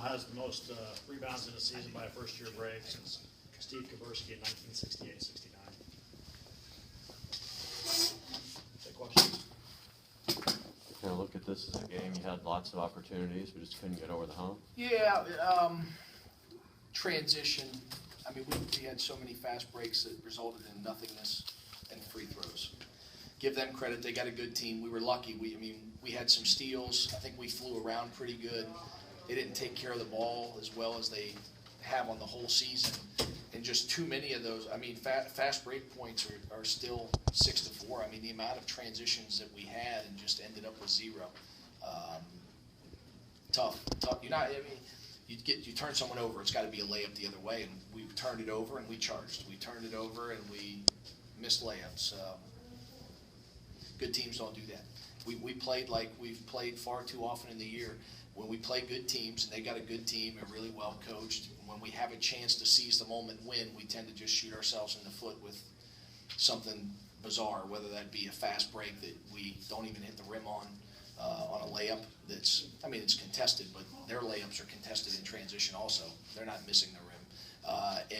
has the most rebounds in a season by a first-year break since Steve Kaburski in 1968-69. Take questions. Kind of look at this as a game. You had lots of opportunities, but just couldn't get over the hump. Yeah, transition. I mean, we had so many fast breaks that resulted in nothingness and free throws. Give them credit; they got a good team. We were lucky. We had some steals. I think we flew around pretty good. They didn't take care of the ball as well as they have on the whole season, and just too many of those. I mean, fast break points are still 6-4. I mean, the amount of transitions that we had and just ended up with 0. Tough. I mean, you turn someone over, it's got to be a layup the other way, and we turned it over and we charged. We turned it over and we missed layups. Good teams don't do that. We played like we've played far too often in the year. When we play good teams, and they got a good team and really well coached, when we have a chance to seize the moment and win, we tend to just shoot ourselves in the foot with something bizarre, whether that be a fast break that we don't even hit the rim on a layup that's, I mean, it's contested, but their layups are contested in transition also. They're not missing the rim.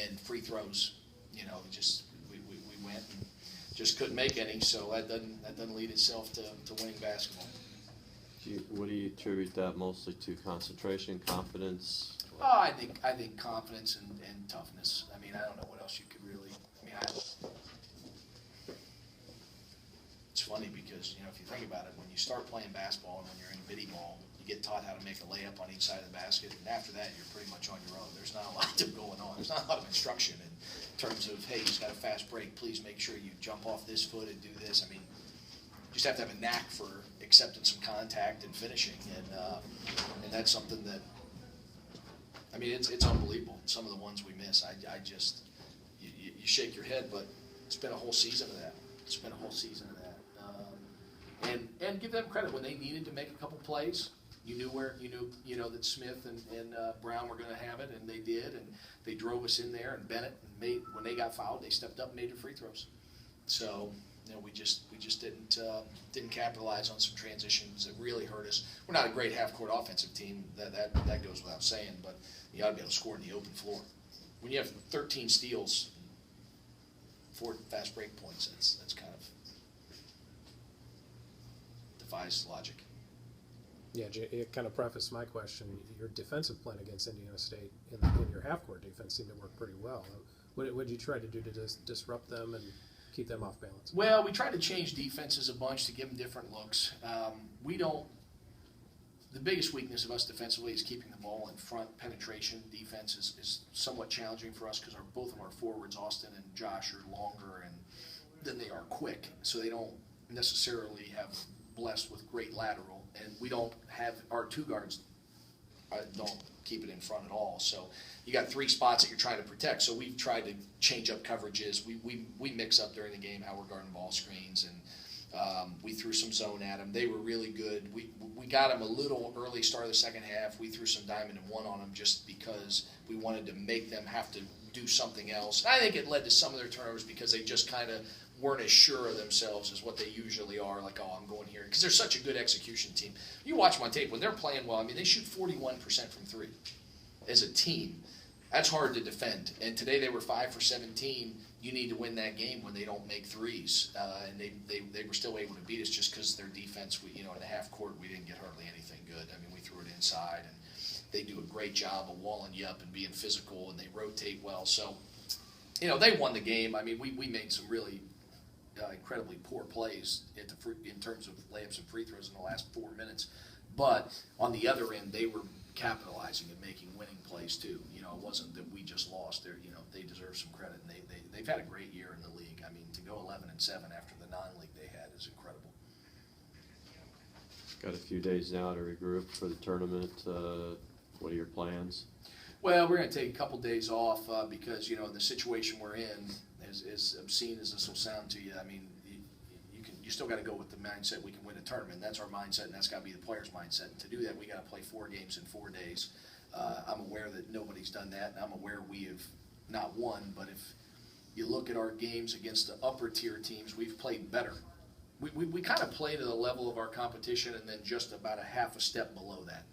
And free throws, we went and just couldn't make any, so that doesn't lead itself to winning basketball. What do you attribute that mostly to? Concentration, confidence? Oh, I think confidence and toughness. I mean, I don't know what else you could really. I mean, it's funny because if you think about it, when you start playing basketball and when you're in biddy ball, you get taught how to make a layup on each side of the basket, and after that, you're pretty much on your own. There's not a lot going on. There's not a lot of instruction in terms of, hey, you've got a fast break. Please make sure you jump off this foot and do this. I mean, you just have to have a knack for accepting some contact and finishing, and that's something that, I mean, it's unbelievable. Some of the ones we miss, I just, you shake your head, but it's been a whole season of that. It's been a whole season of that, and give them credit when they needed to make a couple plays. You knew that Smith and Brown were going to have it, and they did, and they drove us in there, and Bennett and when they got fouled, they stepped up and made the free throws. So. We just didn't capitalize on some transitions that really hurt us. We're not a great half-court offensive team. That goes without saying, but you got to be able to score in the open floor. When you have 13 steals, 4 fast break points, that's kind of defies logic. Yeah, it kind of prefaced my question. Your defensive plan against Indiana State in your half-court defense seemed to work pretty well. What did you try to do to disrupt them and keep them off balance? Well, we tried to change defenses a bunch to give them different looks. The biggest weakness of us defensively is keeping the ball in front. Penetration defense is somewhat challenging for us because both of our forwards, Austin and Josh, are longer than they are quick, so they don't necessarily have blessed with great lateral, and we don't have our 2 guards don't keep it in front at all. So you got 3 spots that you're trying to protect. So we've tried to change up coverages. We mix up during the game how we're guarding ball screens, and we threw some zone at them. They were really good. We got them a little early start of the second half. We threw some diamond and 1 on them just because we wanted to make them have to do something else. And I think it led to some of their turnovers because they just kind of weren't as sure of themselves as what they usually are, like, oh, I'm going here. Because they're such a good execution team. You watch them on tape, when they're playing well, I mean, they shoot 41% from 3 as a team. That's hard to defend. And today they were 5 for 17. You need to win that game when they don't make threes. And they were still able to beat us just because their defense, in the half court, we didn't get hardly anything good. I mean, we threw it inside, and they do a great job of walling you up and being physical, and they rotate well. So, they won the game. I mean, we made some really incredibly poor plays in terms of layups and free throws in the last 4 minutes. But on the other end, they were capitalizing and making winning plays too. It wasn't that we just lost. They deserve some credit, and they've had a great year in the league. I mean, to go 11-7 after the non-league they had is incredible. Got a few days now to regroup for the tournament. What are your plans? Well, we're going to take a couple days off because in the situation we're in, as obscene as this will sound to you, I mean, you still got to go with the mindset we can win a tournament. That's our mindset, and that's got to be the players' mindset. And to do that, we got to play 4 games in 4 days. I'm aware that nobody's done that, and I'm aware we have not won. But if you look at our games against the upper tier teams, we've played better. We kind of play to the level of our competition, and then just about a half a step below that.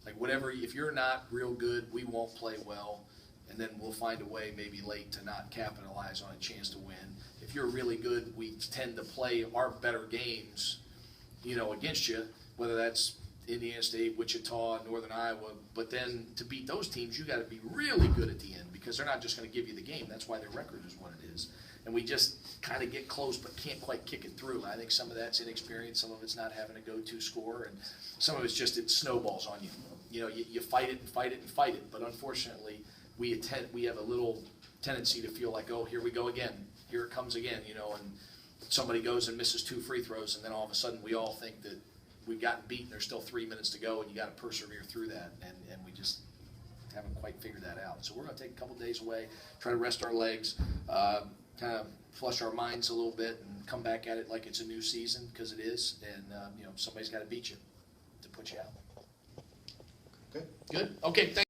Like whatever, if you're not real good, we won't play well, and then we'll find a way maybe late to not capitalize on a chance to win. If you're really good, we tend to play our better games, against you, whether that's Indiana State, Wichita, Northern Iowa. But then to beat those teams, you got to be really good at the end because they're not just going to give you the game. That's why their record is what it is. And we just kind of get close but can't quite kick it through. I think some of that's inexperience, some of it's not having a go-to score, and some of it's just it snowballs on you. You fight it and fight it and fight it, but unfortunately we have a little tendency to feel like, oh, here we go again, here it comes again, and somebody goes and misses 2 free throws, and then all of a sudden we all think that we've gotten beaten. There's still 3 minutes to go, and you got to persevere through that, and we just haven't quite figured that out. So we're going to take a couple days away, try to rest our legs, kind of flush our minds a little bit, and come back at it like it's a new season, because it is, and somebody's got to beat you to put you out. Good. Good? Okay, thank